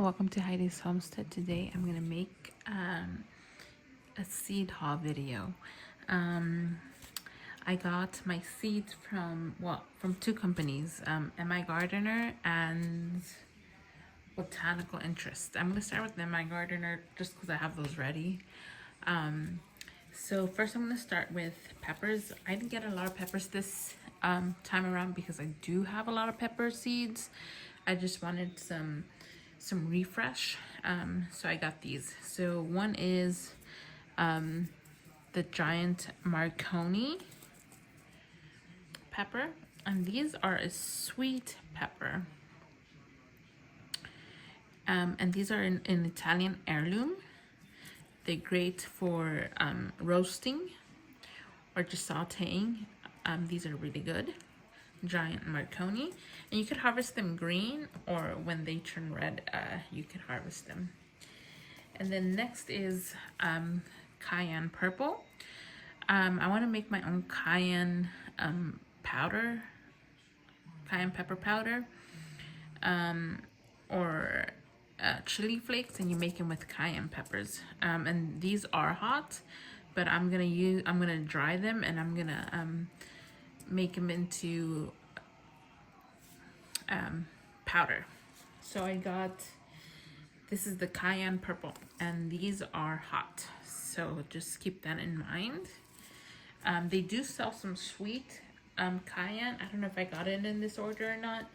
welcome to Heidi's Homestead. Today I'm gonna make a seed haul video. I got my seeds from two companies, Migardener and Botanical Interests. I'm gonna start with the Migardener just because I have those ready. So first I'm gonna start with peppers. I didn't get a lot of peppers this time around because I do have a lot of pepper seeds. I just wanted some refresh, so I got these. So one is the giant Marconi pepper, and these are a sweet pepper, and these are in Italian heirloom. They're great for roasting or just sauteing. These are really good. Giant Marconi, and you could harvest them green, or when they turn red, you could harvest them. And then next is cayenne purple. I want to make my own cayenne powder, cayenne pepper powder, or chili flakes, and you make them with cayenne peppers. And these are hot, but I'm gonna dry them, and I'm gonna make them into powder. So I got, this is the cayenne purple, and these are hot, so just keep that in mind. They do sell some sweet cayenne. I don't know if I got it in this order or not,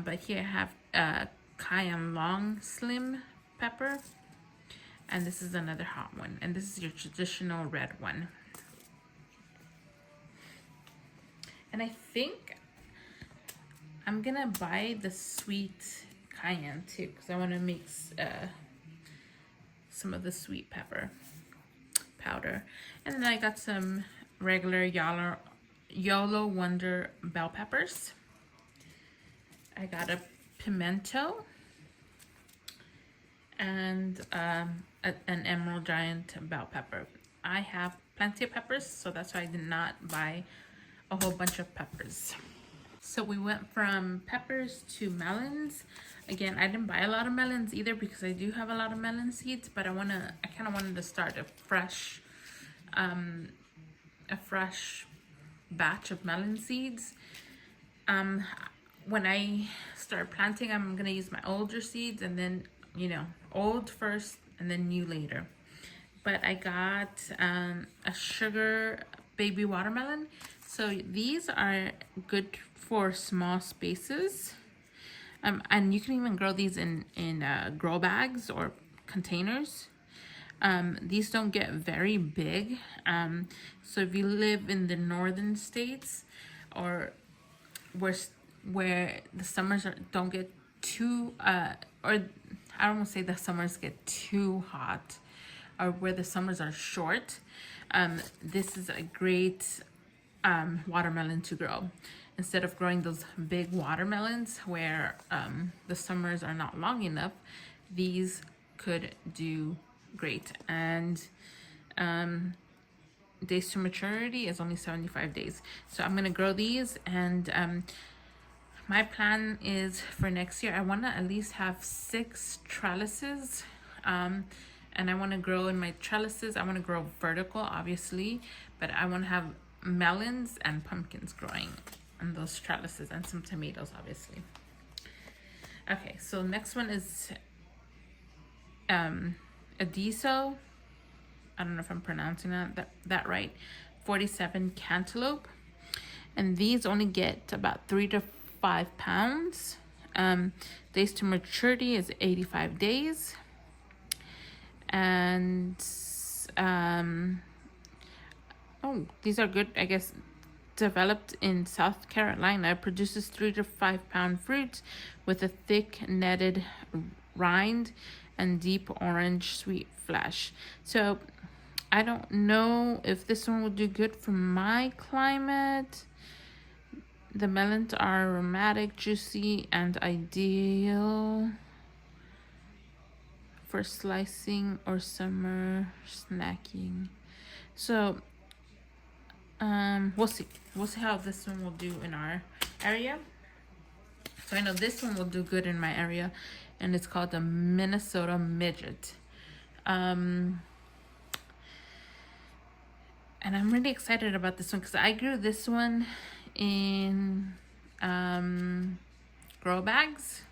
but here I have cayenne long slim pepper, and this is another hot one, and this is your traditional red one. And I think I'm gonna buy the sweet cayenne too, because I want to make some of the sweet pepper powder. And then I got some regular Yolo Wonder bell peppers. I got a pimento and an emerald giant bell pepper. I have plenty of peppers, so that's why I did not buy a whole bunch of peppers. So we went from peppers to melons. Again, I didn't buy a lot of melons either because I do have a lot of melon seeds, but I kind of wanted to start a fresh batch of melon seeds. When I start planting, I'm gonna use my older seeds, and then old first and then new later. But I got a sugar baby watermelon. So these are good for small spaces, and you can even grow these in grow bags or containers. These don't get very big, so if you live in the northern states, or where the summers don't get too or I don't want to say the summers get too hot, or where the summers are short, this is a great watermelon to grow. Instead of growing those big watermelons where the summers are not long enough, these could do great. And days to maturity is only 75 days. So I'm gonna grow these, and my plan is for next year, I want to at least have 6 trellises, and I want to grow in my trellises. I want to grow vertical, obviously, but I want to have melons and pumpkins growing on those trellises, and some tomatoes, obviously. Okay, so next one is Adiso. I don't know if I'm pronouncing that right. 47 cantaloupe, and these only get about 3 to 5 pounds. Days to maturity is 85 days, and these are good, I guess. Developed in South Carolina, it produces 3 to 5 pound fruit with a thick netted rind and deep orange sweet flesh. So I don't know if this one will do good for my climate. The melons are aromatic, juicy, and ideal for slicing or summer snacking. So we'll see how this one will do in our area. So I know this one will do good in my area, and it's called the Minnesota Midget. And I'm really excited about this one because I grew this one in grow bags,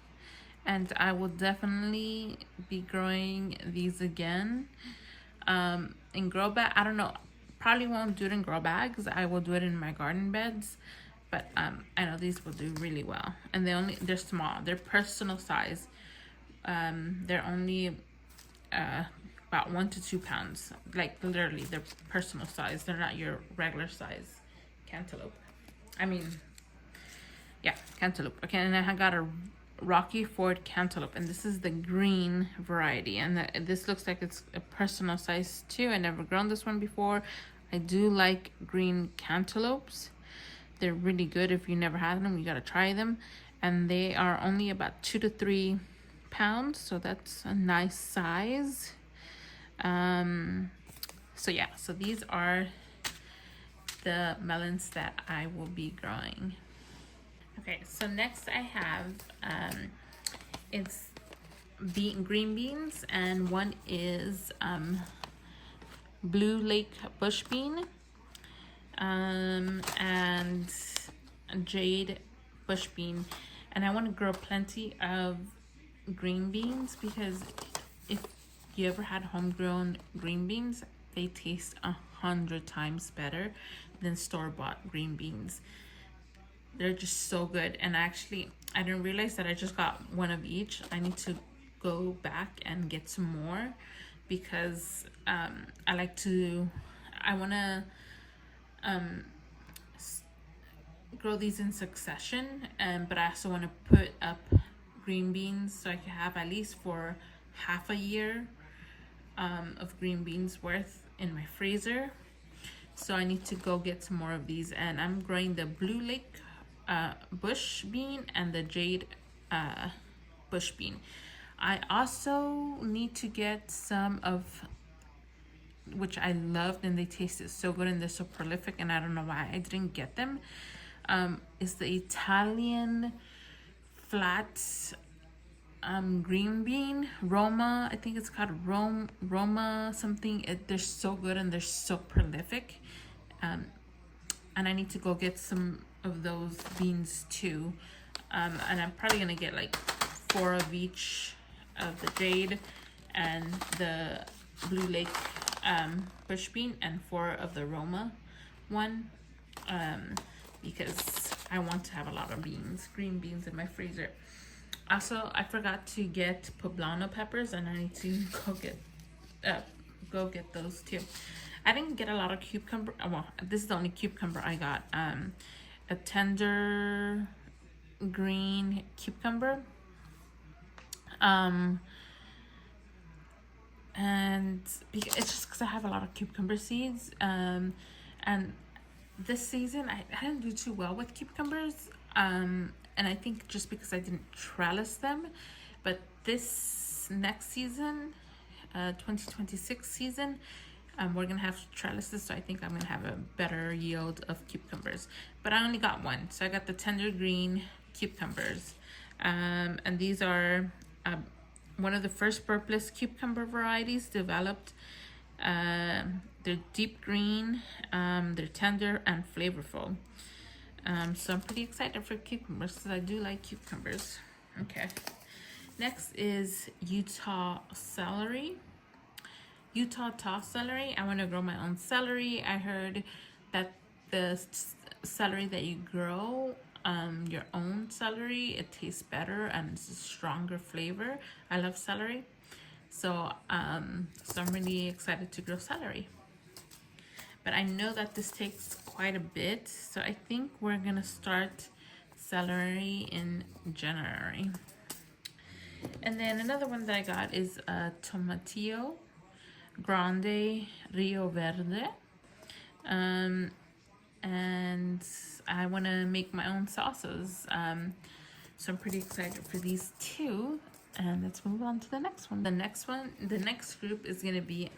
and I will definitely be growing these again in grow bag. I don't know, probably won't do it in grow bags. I will do it in my garden beds, but I know these will do really well. And they're small, they're personal size. They're only about 1 to 2 pounds, like literally they're personal size. They're not your regular size cantaloupe. I mean, yeah, cantaloupe. Okay, and I got a Rocky Ford cantaloupe, and this is the green variety, and this looks like it's a personal size too. I never grown this one before. I do like green cantaloupes. They're really good. If you never had them, you gotta try them. And they are only about 2 to 3 pounds, so that's a nice size. So yeah, so these are the melons that I will be growing. Okay, so next I have it's green beans, and one is blue lake bush bean, and jade bush bean. And I want to grow plenty of green beans because if you ever had homegrown green beans, they taste 100 times better than store-bought green beans. They're just so good. And actually, I didn't realize that I just got one of each. I need to go back and get some more because I want to grow these in succession, but I also want to put up green beans so I can have at least for half a year of green beans worth in my freezer. So I need to go get some more of these, and I'm growing the blue lake bush bean and the jade bush bean. I also need to get some of, which I loved and they tasted so good and they're so prolific, and I don't know why I didn't get them, is the Italian flat green bean, Roma. I think it's called Roma something. They're so good and they're so prolific, and I need to go get some of those beans too. And I'm probably gonna get like 4 of each of the jade and the blue lake bush bean, and 4 of the Roma one, because I want to have a lot of green beans in my freezer. Also, I forgot to get poblano peppers, and I need to go get those too. I didn't get a lot of cucumber. Well, this is the only cucumber I got. A tender green cucumber. And it's just because I have a lot of cucumber seeds. And this season I didn't do too well with cucumbers. And I think just because I didn't trellis them, but this next season, 2026 season, we're gonna have trellises, so I think I'm gonna have a better yield of cucumbers. But I only got one, so I got the tender green cucumbers, and these are one of the first purpless cucumber varieties developed. They're deep green, they're tender and flavorful. So I'm pretty excited for cucumbers because I do like cucumbers. Okay, next is Utah celery. Utah celery. I want to grow my own celery. I heard that the celery that you grow, your own celery, it tastes better and it's a stronger flavor. I love celery, so I'm really excited to grow celery. But I know that this takes quite a bit, so I think we're gonna start celery in January. And then another one that I got is a Tomatillo Grande Rio Verde. And I want to make my own sauces. So I'm pretty excited for these two. And let's move on to the next one. The next group is gonna be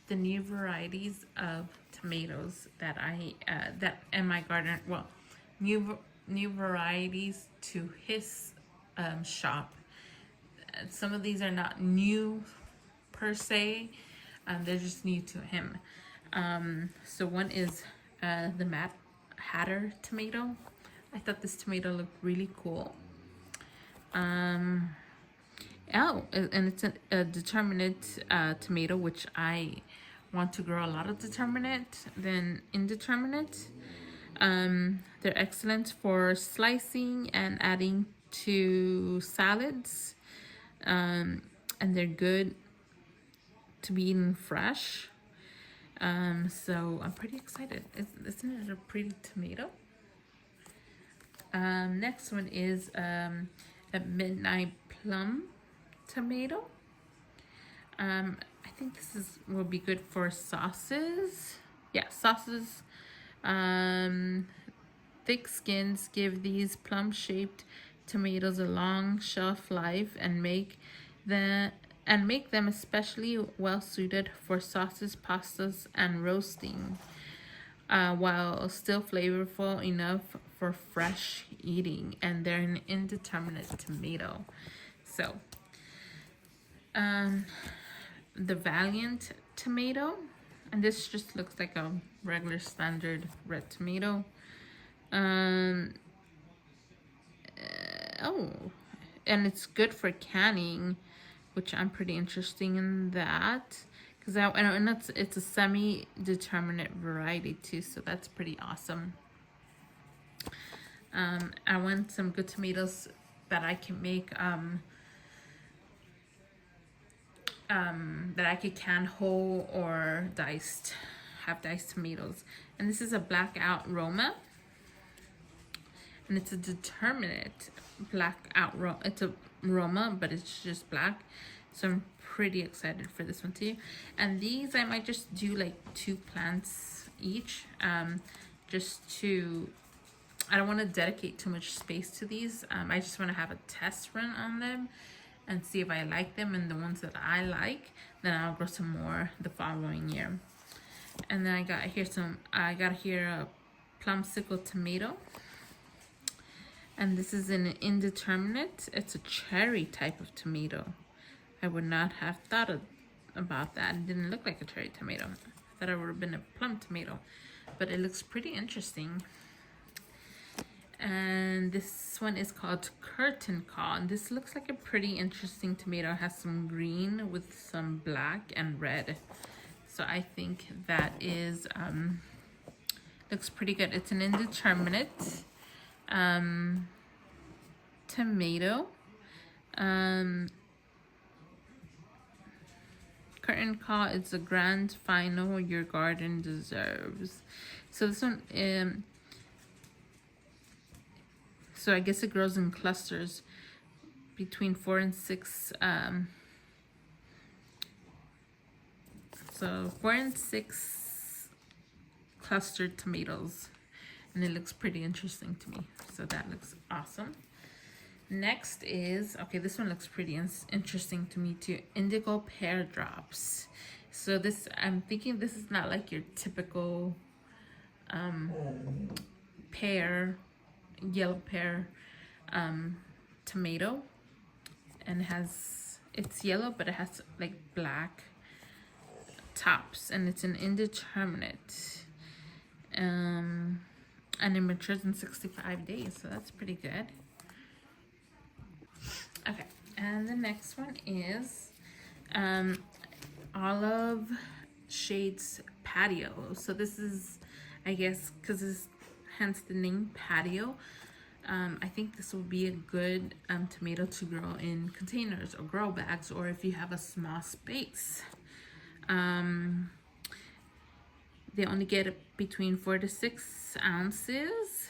the new varieties of tomatoes that I that in my garden. Well, new new varieties to his shop. Some of these are not new per se, they're just new to him. So one is the Mad Hatter tomato. I thought this tomato looked really cool. Oh, and it's a determinate tomato, which I want to grow a lot of determinate than indeterminate. They're excellent for slicing and adding to salads. And they're good to be eaten fresh. So I'm pretty excited. Isn't it a pretty tomato? Next one is a midnight plum tomato. I think this will be good for sauces. Yeah, sauces. Thick skins give these plum-shaped tomatoes a long shelf life and make them especially well suited for sauces, pastas, and roasting, while still flavorful enough for fresh eating. And they're an indeterminate tomato. So, the Valiant tomato, and this just looks like a regular standard red tomato. Oh, and it's good for canning, which I'm pretty interested in that, because and it's a semi-determinate variety too, so that's pretty awesome. I want some good tomatoes that I can make that I could can whole or diced, have diced tomatoes. And this is a blackout Roma, and it's a determinate blackout Roma. It's a Roma, but it's just black. So I'm pretty excited for this one too. And these I might just do like 2 plants each, just to, I don't want to dedicate too much space to these. I just want to have a test run on them and see if I like them, and the ones that I like, then I'll grow some more the following year. And then I got here a plumsicle tomato, and this is an indeterminate. It's a cherry type of tomato. I would not have thought about that. It didn't look like a cherry tomato. I thought it would have been a plum tomato, but it looks pretty interesting. And this one is called Curtain Call, and this looks like a pretty interesting tomato. It has some green with some black and red, so I think that is looks pretty good. It's an indeterminate tomato. Curtain Call is the grand final your garden deserves. So this one, so I guess it grows in clusters between 4 and 6. So 4 and 6 clustered tomatoes, and it looks pretty interesting to me. So that looks awesome. Next is, okay, this one looks pretty interesting to me too. Indigo pear drops. So this, I'm thinking this is not like your typical pear, yellow pear tomato, and it's yellow, but it has like black tops, and it's an indeterminate, and it matures in 65 days, so that's pretty good. Okay, and the next one is Olive Shades Patio. So this is, I guess, because it's hence the name patio. I think this will be a good tomato to grow in containers or grow bags, or if you have a small space. They only get between 4 to 6 ounces.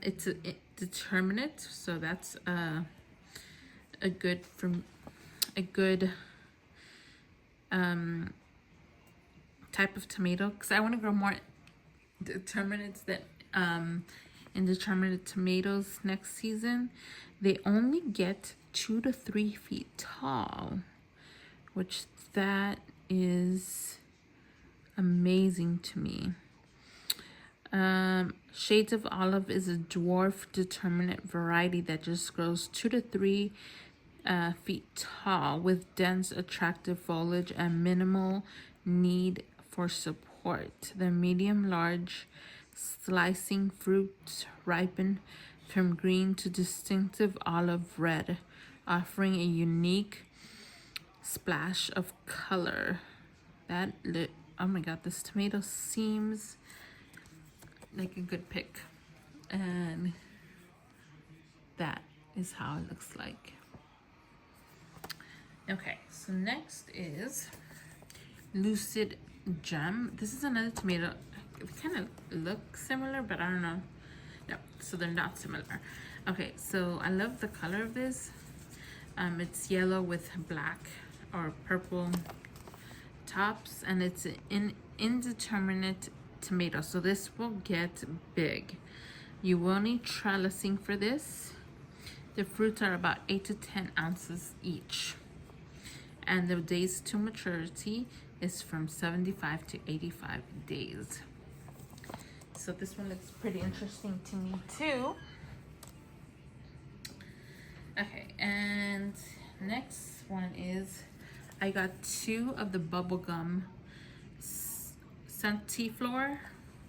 It's a determinate, so that's a good type of tomato, because I want to grow more determinates than indeterminate tomatoes next season. They only get 2 to 3 feet tall, which that is amazing to me. Shades of Olive is a dwarf determinate variety that just grows 2 to 3 feet tall with dense, attractive foliage and minimal need for support. The medium-large slicing fruits ripen from green to distinctive olive red, offering a unique splash of color. Oh my god, this tomato seems like a good pick. And that is how it looks like. Okay, so next is Lucid Gem. This is another tomato. They kind of look similar, but I don't know. No, so they're not similar. Okay, so I love the color of this. It's yellow with black or purple tops, and it's an indeterminate tomato, so this will get big. You will need trellising for this. The fruits are about 8 to 10 ounces each, and the days to maturity is from 75 to 85 days. So this one looks pretty interesting to me too. Okay, and next one is I got 2 of the bubblegum Cauliflower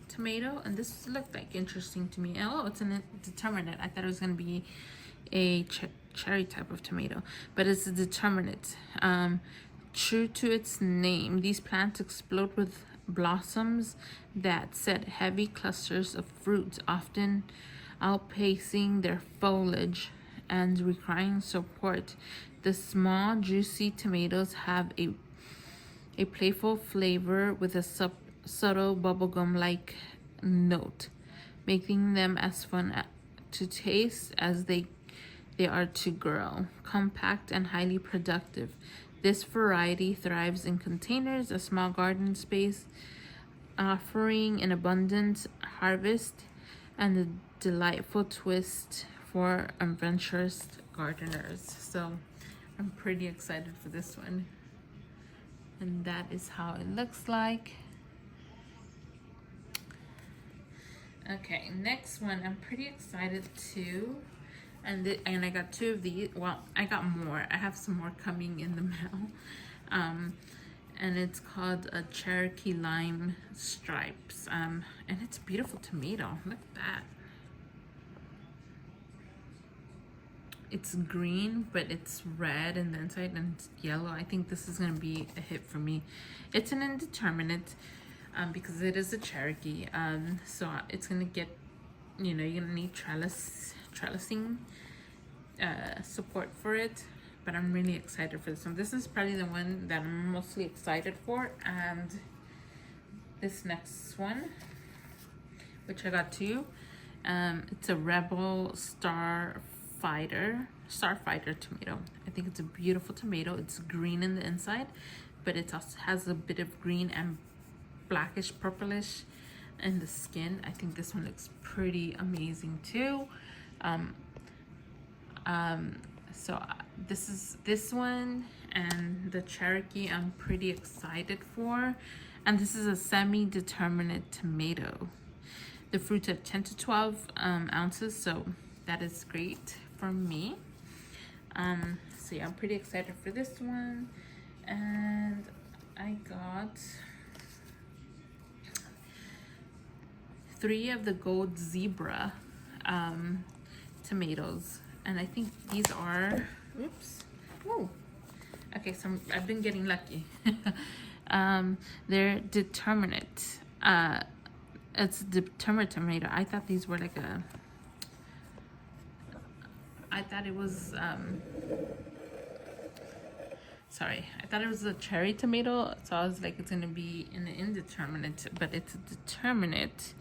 tomato, and this looked like interesting to me. Oh, it's an indeterminate. I thought it was going to be a cherry type of tomato, but it's a determinate. True to its name, these plants explode with blossoms that set heavy clusters of fruit, often outpacing their foliage and requiring support. The small, juicy tomatoes have a playful flavor with a subtle bubblegum-like note, making them as fun to taste as they are to grow. Compact and highly productive, this variety thrives in containers, a small garden space, offering an abundant harvest and a delightful twist for adventurous gardeners. So I'm pretty excited for this one. And that is how it looks like. Okay, next one I'm pretty excited too. And I got 2 of these. Well, I got more. I have some more coming in the mail. And it's called a Cherokee Lime Stripes. And it's a beautiful tomato. Look at that. It's green, but it's red in the inside and it's yellow. I think this is going to be a hit for me. It's an indeterminate because it is a Cherokee. So it's going to get, you're going to need trellising support for it. But I'm really excited for this one. This is probably the one that I'm mostly excited for. And this next one, which I got 2, it's a Rebel Starfighter tomato. I think it's a beautiful tomato. It's green in the inside, but it also has a bit of green and blackish purplish in the skin. I think this one looks pretty amazing too. So this one and the Cherokee I'm pretty excited for. And this is a semi-determinate tomato. The fruits are 10 to 12 ounces, so that is great for me. So yeah, I'm pretty excited for this one. And I got 3 of the Gold Zebra tomatoes, and I think these are, oops, whoa. Okay, so I've been getting lucky. They're determinate. It's a determinate tomato. I thought these were like I thought it was sorry, I thought it was a cherry tomato, so I was like, it's gonna be an indeterminate, but it's a determinate.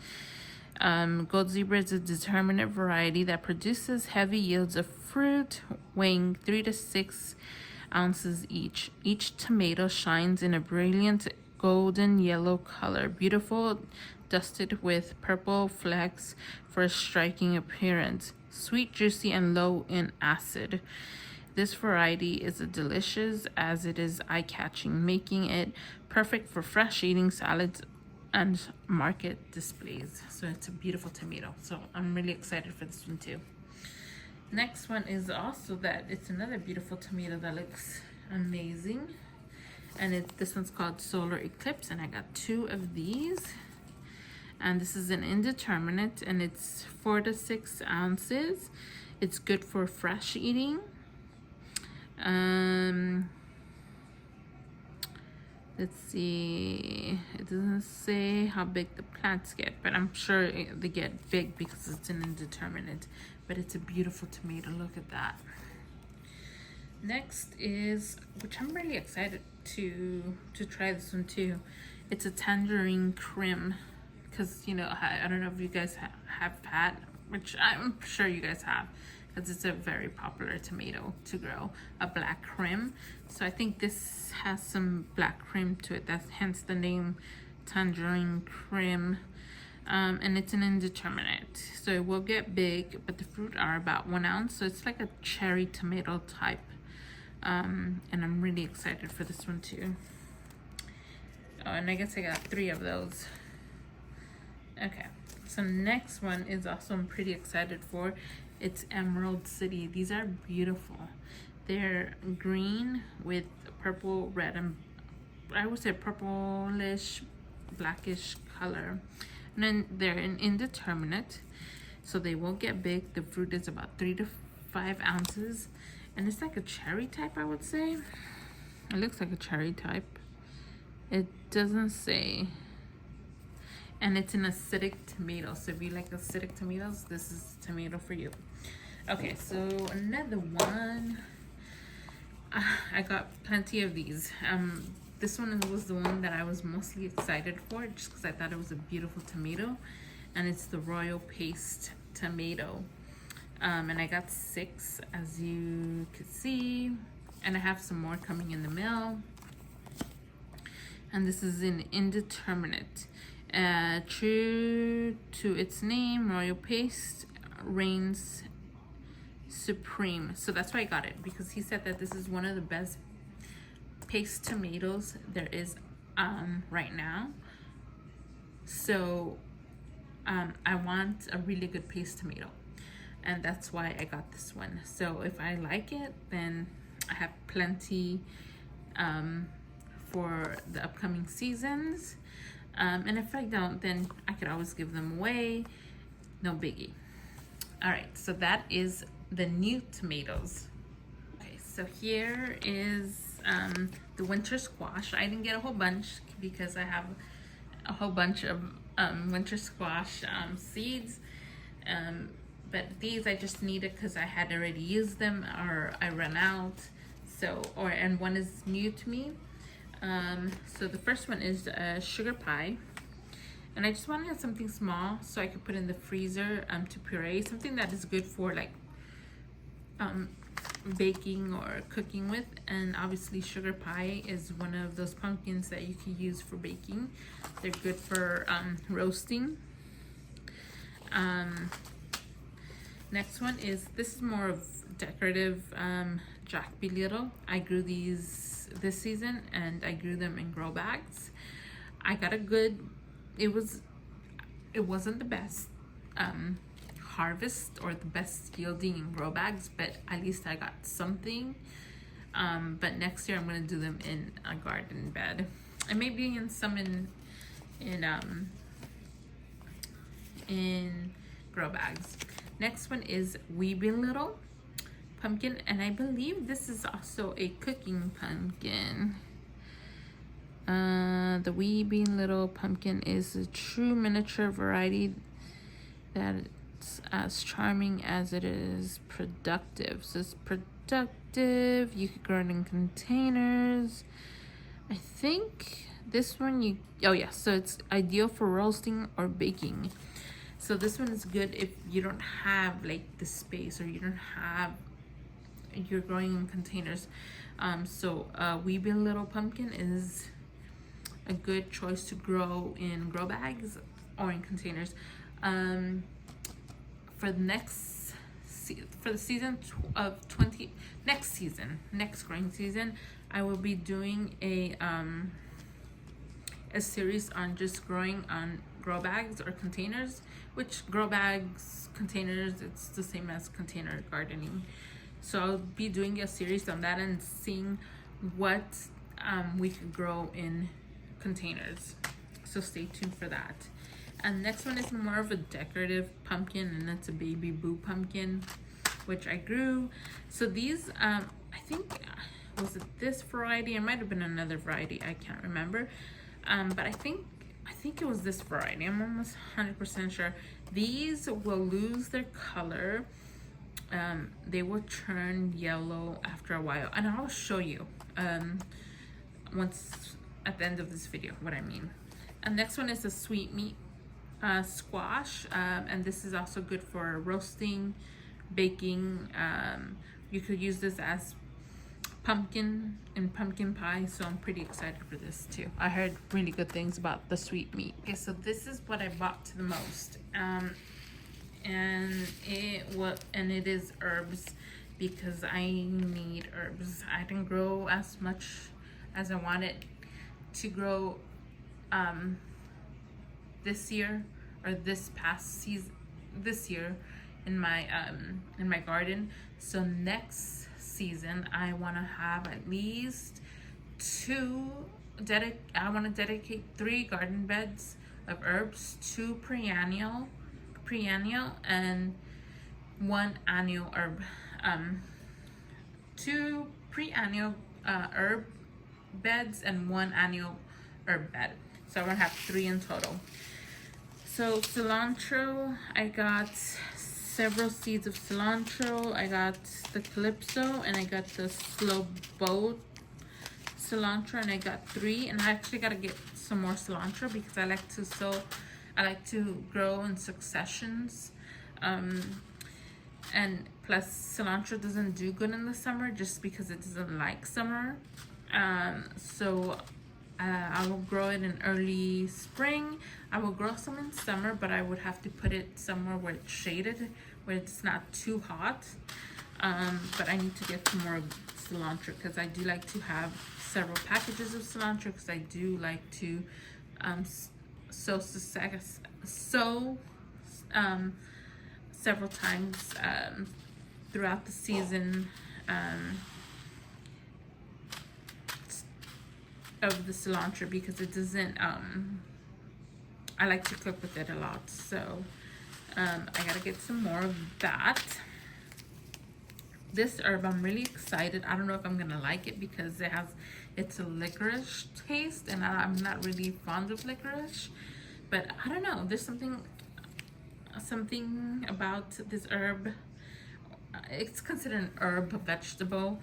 Gold Zebra is a determinate variety that produces heavy yields of fruit, weighing 3 to 6 ounces each. Each tomato shines in a brilliant golden yellow color, beautiful, dusted with purple flecks for a striking appearance. Sweet, juicy, and low in acid. This variety is as delicious as it is eye-catching, making it perfect for fresh eating salads and market displays. So it's a beautiful tomato. So I'm really excited for this one too. Next one is also that it's another beautiful tomato that looks amazing. And this one's called Solar Eclipse, and I got 2 of these. And this is an indeterminate, and it's 4 to 6 ounces. It's good for fresh eating. Let's see, it doesn't say how big the plants get, but I'm sure they get big because it's an indeterminate. But it's a beautiful tomato. Look at that. Next is, which I'm really excited to try this one too. It's a tangerine cream, because you know, I don't know if you guys have had, which I'm sure you guys have, because it's a very popular tomato to grow, a black cream. So I think this has some black cream to it. That's hence the name tangerine cream. And it's an indeterminate, so it will get big, but the fruit are about 1 ounce, so it's like a cherry tomato type. And I'm really excited for this one too. Oh, and I guess I got 3 of those. Okay, so next one is also I'm pretty excited for. It's Emerald City. These are beautiful. They're green with purple, red, and I would say purplish, blackish color. And then they're an indeterminate, so they won't get big. The fruit is about 3 to 5 ounces, and it's like a cherry type, I would say. It looks like a cherry type. It doesn't say. And it's an acidic tomato, so if you like acidic tomatoes, this is a tomato for you. Okay, so another one. I got plenty of these. This one was the one that I was mostly excited for, just because I thought it was a beautiful tomato. And it's the Royal Paste tomato. And I got 6, as you could see. And I have some more coming in the mail. And this is an indeterminate. True to its name, Royal Paste reigns supreme. So that's why I got it, because he said that this is one of the best paste tomatoes there is right now. So I want a really good paste tomato, and that's why I got this one. So if I like it, then I have plenty for the upcoming seasons. And if I don't, then I could always give them away. No biggie. All right, so that is the new tomatoes. Okay, so here is the winter squash. I didn't get a whole bunch because I have a whole bunch of winter squash seeds. But these I just needed because I had already used them, or I ran out. So, and one is new to me. So the first one is sugar pie, and I just wanted something small so I could put in the freezer to puree, something that is good for like baking or cooking with. And obviously sugar pie is one of those pumpkins that you can use for baking. They're good for roasting. Next one is, this is more of decorative Jack Be Little. I grew these this season, and I grew them in grow bags. I got a good, it wasn't the best harvest or the best yielding in grow bags, but at least I got something. But next year I'm gonna do them in a garden bed, and maybe in some in grow bags. Next one is Wee Be Little pumpkin, and I believe this is also a cooking pumpkin. The Wee Be Little pumpkin is a true miniature variety that's as charming as it is productive. So it's productive. You could grow it in containers. I think this one oh yeah, so it's ideal for roasting or baking. So this one is good if you don't have like the space, or you don't have, you're growing in containers. So Wee Be Little pumpkin is a good choice to grow in grow bags or in containers. For the season of next growing season, I will be doing a a series on just growing on grow bags or containers, which grow bags, containers, it's the same as container gardening. So I'll be doing a series on that and seeing what we could grow in containers. So stay tuned for that. And next one is more of a decorative pumpkin, and it's a baby boo pumpkin, which I grew. So these, I think, was it this variety? It might have been another variety, I can't remember. But I think it was this variety. I'm almost 100% sure. These will lose their color. They will turn yellow after a while, and I'll show you once at the end of this video what I mean. And next one is a sweet meat squash, and this is also good for roasting, baking. You could use this as pumpkin and pumpkin pie, so I'm pretty excited for this too. I heard really good things about the sweet meat. Okay, so this is what I bought the most, and it is herbs, because I need herbs. I didn't grow as much as I wanted to grow this year, or this past season, this year in my garden. So next season I want to have at least I want to dedicate 3 garden beds of herbs, 2 perennial and 1 annual herb. 2 perennial herb beds and 1 annual herb bed. So I want to have 3 in total. So cilantro, I got several seeds of cilantro. I got the Calypso, and I got the slow boat cilantro, and I got 3. And I actually got to get some more cilantro because I like to grow in successions. And plus cilantro doesn't do good in the summer just because it doesn't like summer. So I will grow it in early spring. I will grow some in summer, but I would have to put it somewhere where it's shaded, where it's not too hot. But I need to get some more cilantro because I do like to have several packages of cilantro, because I do like to sow several times throughout the season of the cilantro, because it doesn't I like to cook with it a lot. So I gotta get some more of that. This herb, I'm really excited. I don't know if I'm gonna like it because it's a licorice taste, and I'm not really fond of licorice, but I don't know, there's something about this herb. It's considered an herb, a vegetable,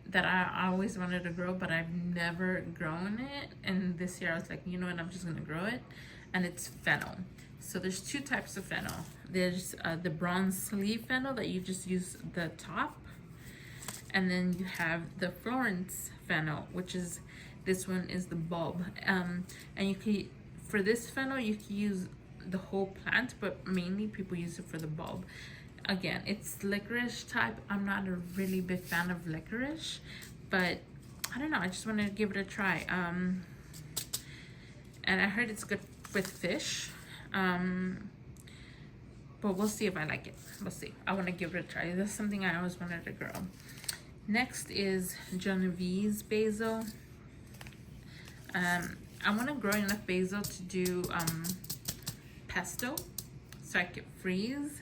that I always wanted to grow, but I've never grown it. And this year I was like, you know what, I'm just gonna grow it. And it's fennel. So there's 2 types of fennel. There's the bronze sleeve fennel that you just use the top, and then you have the Florence fennel, which is, this one is the bulb. And you can, for this fennel, you can use the whole plant, but mainly people use it for the bulb. Again, it's licorice type. I'm not a really big fan of licorice, but I don't know, I just wanted to give it a try. And I heard it's good with fish, but we'll see if I like it. We'll see. I want to give it a try. That's something I always wanted to grow. Next is Genovese basil. I want to grow enough basil to do pesto, so I can freeze.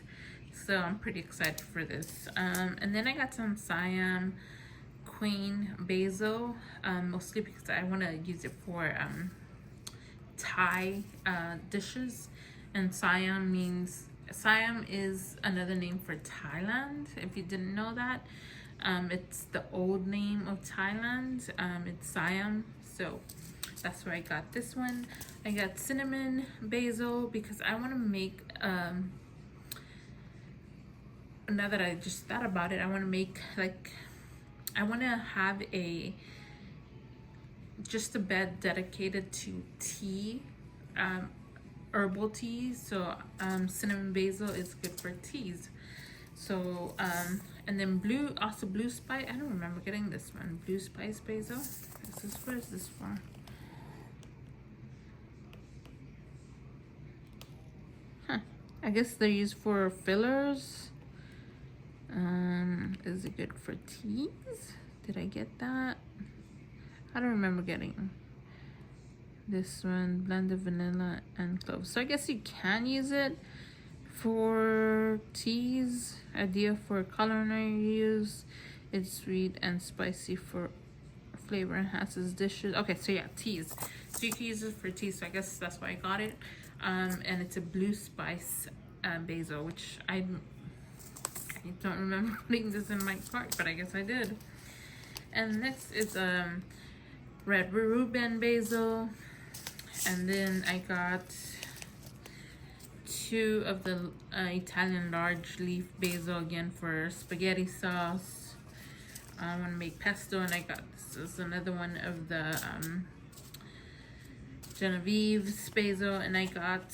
So I'm pretty excited for this. And then I got some Siam Queen basil, mostly because I want to use it for Thai dishes. And Siam is another name for Thailand, if you didn't know that. It's the old name of Thailand. It's Siam, so that's where I got this one. I got cinnamon basil because I want to make now that I just thought about it, I want to make, like, I want to have just a bed dedicated to tea, herbal teas. So cinnamon basil is good for teas. So and then blue spice, I don't remember getting this one, blue spice basil. What is this for? I guess they're used for fillers. Is it good for teas? Did I get that? I don't remember getting this one. Blended vanilla and cloves. So I guess you can use it for teas. Idea for culinary use. It's sweet and spicy for flavor, enhances dishes. Okay, so yeah, teas. So you can use it for teas. So I guess that's why I got it. And it's a blue spice basil, which I don't remember putting this in my cart, but I guess I did. And next is red Reuben basil, and then I got 2 of the Italian large leaf basil, again for spaghetti sauce. I want to make pesto, and I got this is another one of the Genevieve's basil, and I got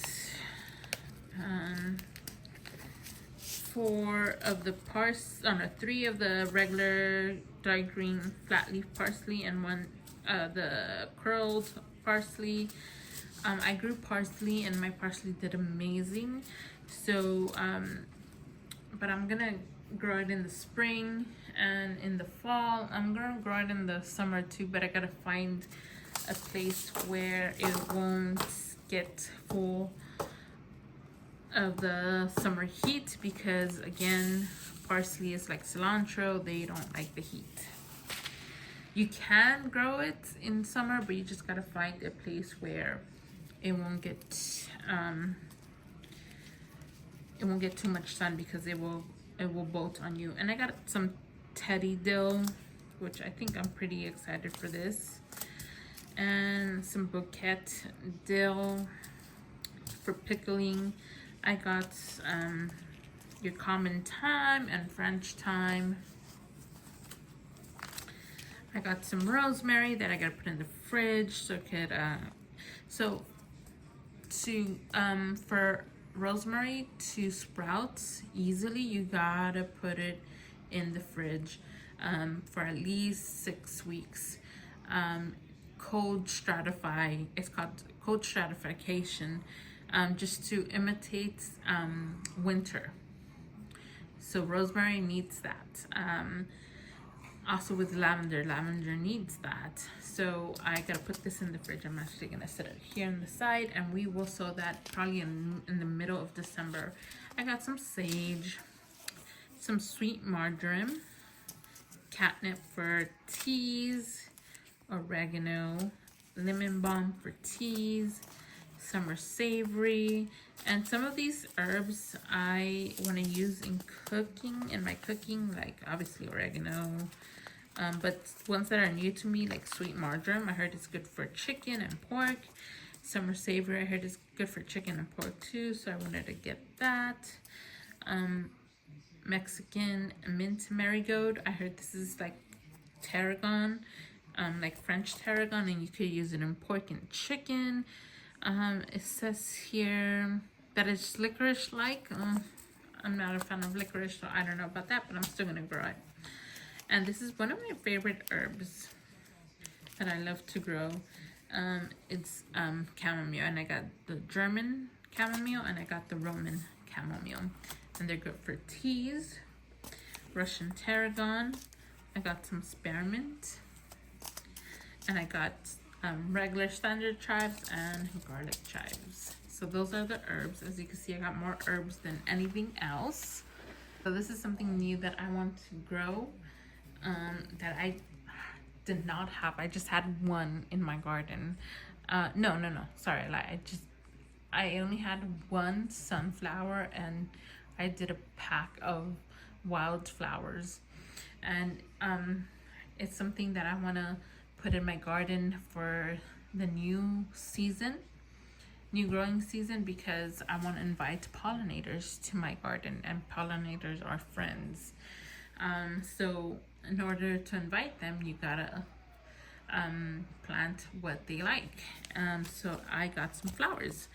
4 of the 3 of the regular dark green flat leaf parsley, and 1 the curled parsley. I grew parsley, and my parsley did amazing. So but I'm gonna grow it in the spring and in the fall. I'm gonna grow it in the summer too, but I gotta find a place where it won't get full of the summer heat, because again, parsley is like cilantro, they don't like the heat. You can grow it in summer, but you just gotta find a place where it won't get too much sun, because it will bolt on you. And I got some teddy dill, which I think I'm pretty excited for this, and some bouquet dill for pickling. I got your common thyme and French thyme. I got some rosemary that I gotta put in the fridge so it could for rosemary to sprout easily, you gotta put it in the fridge for at least 6 weeks. Cold stratify, it's called cold stratification, just to imitate winter. So rosemary needs that. Also with lavender needs that. So I gotta put this in the fridge. I'm actually gonna set it here on the side, and we will sow that probably in the middle of December. I got some sage, some sweet marjoram, catnip for teas, oregano, lemon balm for teas, summer savory, and some of these herbs I want to use in my cooking, like obviously oregano, but ones that are new to me, like sweet marjoram, I heard it's good for chicken and pork. Summer savory, I heard it's good for chicken and pork too, so I wanted to get that. Mexican mint marigold, I heard this is like tarragon, like French tarragon, and you could use it in pork and chicken. It says here that it's licorice-like. I'm not a fan of licorice, so I don't know about that, but I'm still gonna grow it. And this is one of my favorite herbs that I love to grow. It's chamomile, and I got the German chamomile, and I got the Roman chamomile, and they're good for teas. Russian tarragon, I got some spearmint, and I got regular standard chives and garlic chives. So those are the herbs. As you can see, I got more herbs than anything else. So this is something new that I want to grow, that I did not have. I just had one in my garden. No, sorry, I only had one sunflower, and I did a pack of wildflowers, and it's something that I want to put in my garden for the new growing season, because I want to invite pollinators to my garden, and pollinators are friends. So in order to invite them, you gotta plant what they like. So I got some flowers,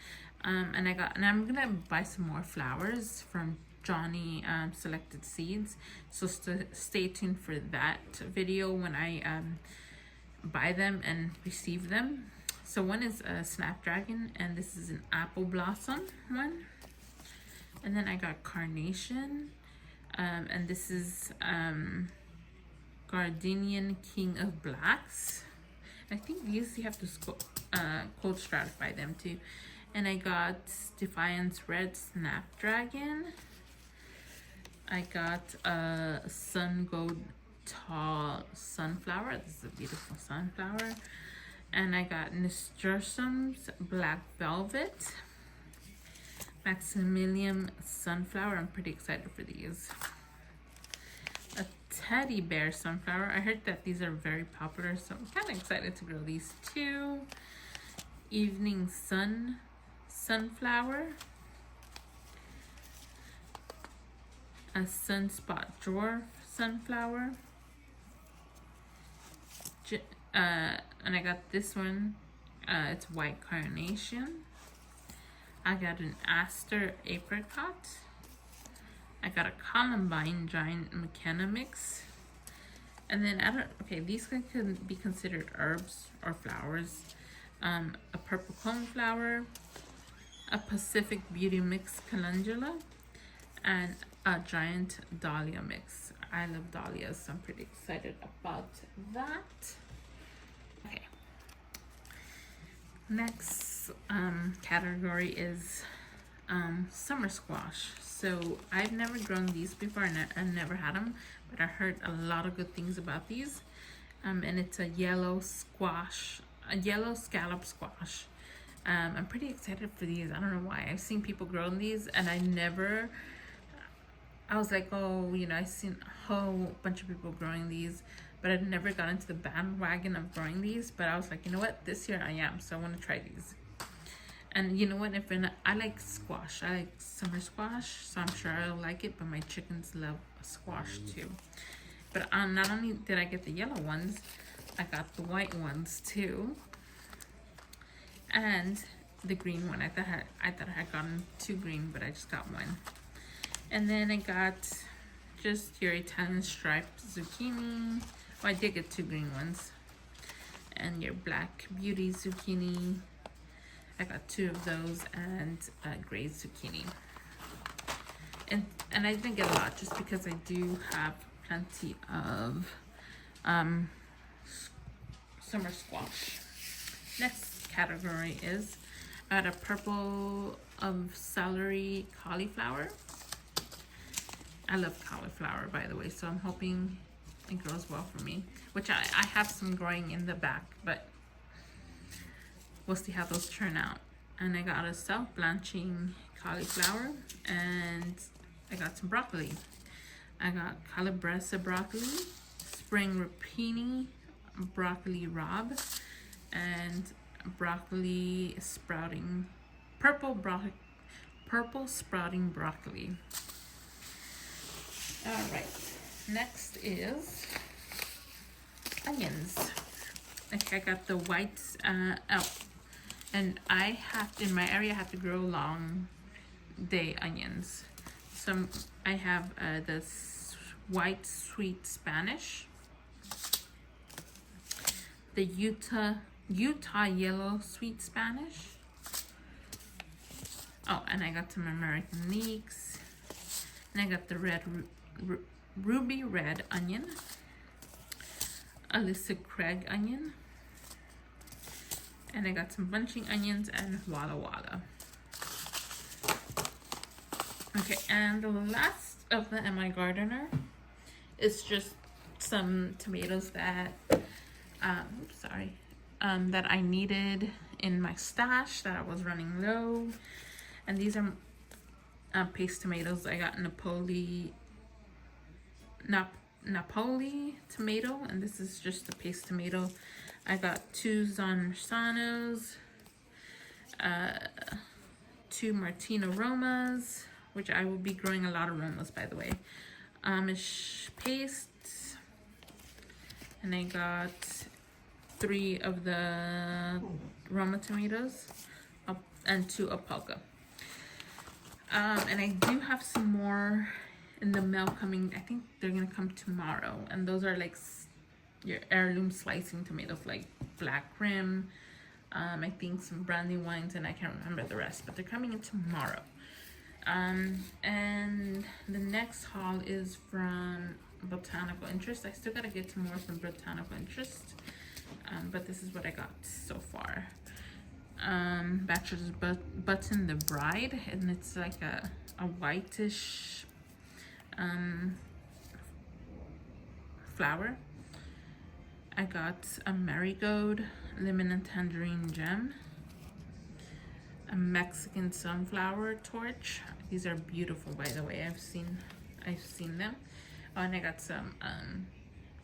and I'm gonna buy some more flowers from Johnny Selected Seeds. So stay tuned for that video when I buy them and receive them. So one is a snapdragon, and this is an apple blossom one. And then I got carnation, and this is Gardenian King of Blacks. I think these you have to cold stratify them too. And I got Defiance Red Snapdragon. I got a Sun Gold Tall Sunflower. This is a beautiful sunflower. And I got Nasturtium's Black Velvet. Maximilian Sunflower. I'm pretty excited for these. A Teddy Bear Sunflower. I heard that these are very popular, so I'm kind of excited to grow these too. Evening Sun Sunflower. A Sunspot Dwarf Sunflower. And I got this one. It's White Carnation. I got an Aster Apricot. I got a Columbine Giant McKenna mix. And then okay, these could be considered herbs or flowers. A purple coneflower, a Pacific Beauty Mix calendula, and a giant dahlia mix. I love dahlias, so I'm pretty excited about that. Okay. Next category is summer squash. So I've never grown these before, and I never had them, but I heard a lot of good things about these. And it's a yellow squash, a yellow scallop squash. I'm pretty excited for these. I don't know why. I've seen people growing these, and I was like, oh, you know, I've seen a whole bunch of people growing these, but I'd never got into the bandwagon of growing these. But I was like, you know what, this year I am, so I want to try these. And you know what, I like squash. I like summer squash, so I'm sure I'll like it, but my chickens love squash too. But not only did I get the yellow ones, I got the white ones too. And the green one. I thought I had gotten 2 green, but I just got 1. And then I got just your Italian striped zucchini. Well, I did get 2 green ones. And your Black Beauty zucchini. I got 2 of those, and gray zucchini. And I didn't get a lot just because I do have plenty of summer squash. Next category is I got a purple of celery cauliflower. I love cauliflower, by the way, so I'm hoping it grows well for me, which I have some growing in the back, but we'll see how those turn out. And I got a self-blanching cauliflower, and I got some broccoli. I got calabresa broccoli, spring rapini, broccoli rabe, and broccoli sprouting, purple sprouting broccoli. All right, next is onions. Okay, I got the white, and I have in my area I have to grow long day onions. So I have the white sweet Spanish, the Utah yellow sweet Spanish. Oh, and I got some American leeks, and I got the red ruby red onion, Alyssa Craig onion, and I got some bunching onions and Walla Walla. Okay, and the last of the Migardener is just some tomatoes that that I needed in my stash that I was running low. And these are paste tomatoes. I got Napoli tomato, and this is just a paste tomato. I got 2 Zansanos, 2 Martino Romas, which I will be growing a lot of Romas, by the way. Amish paste, and I got 3 of the Roma tomatoes, and 2 Apolka. And I do have some more in the mail coming. I think they're gonna come tomorrow, and those are like your heirloom slicing tomatoes, like black rim, I think some brandy wines, and I can't remember the rest, but they're coming in tomorrow. And the next haul is from Botanical Interests. I still gotta get some more from Botanical Interests, but this is what I got so far. Bachelor's Button the Bride, and it's like a whitish flower. I got a marigold, lemon and tangerine gem, a Mexican sunflower torch. These are beautiful, by the way. I've seen them. Oh, and I got some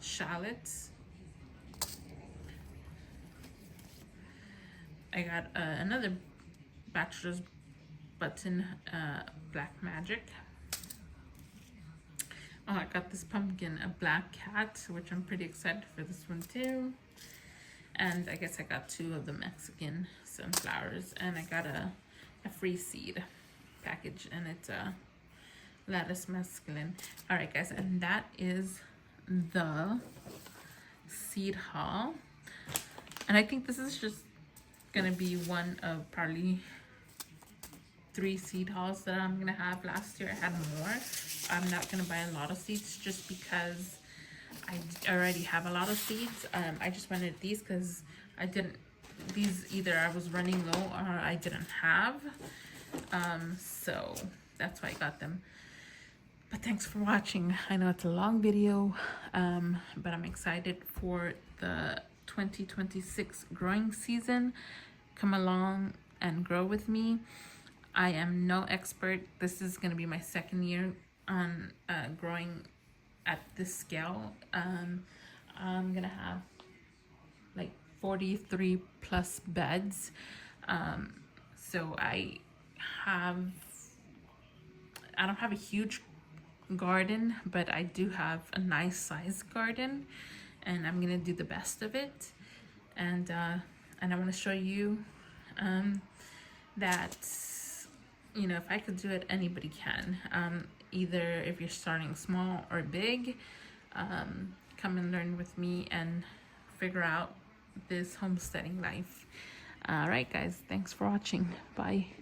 shallots. I got another Bachelor's Button Black Magic. Oh, I got this pumpkin, a black cat, which I'm pretty excited for this one too. And I guess I got 2 of the Mexican sunflowers, and I got a free seed package, and it's a lettuce mesclun. All right, guys, and that is the seed haul. And I think this is just gonna be one of probably 3 seed hauls that I'm gonna have. Last year I had more. I'm not gonna buy a lot of seeds just because I already have a lot of seeds. I just wanted these because these either I was running low or I didn't have. So that's why I got them. But thanks for watching. I know it's a long video, but I'm excited for the 2026 growing season. Come along and grow with me. I am no expert. This is going to be my 2nd year on growing at this scale. I'm going to have like 43 plus beds. So I don't have a huge garden, but I do have a nice size garden, and I'm gonna do the best of it. And I want to show you that, you know, if I could do it, anybody can. Either if you're starting small or big, come and learn with me and figure out this homesteading life. All right, guys, thanks for watching. Bye.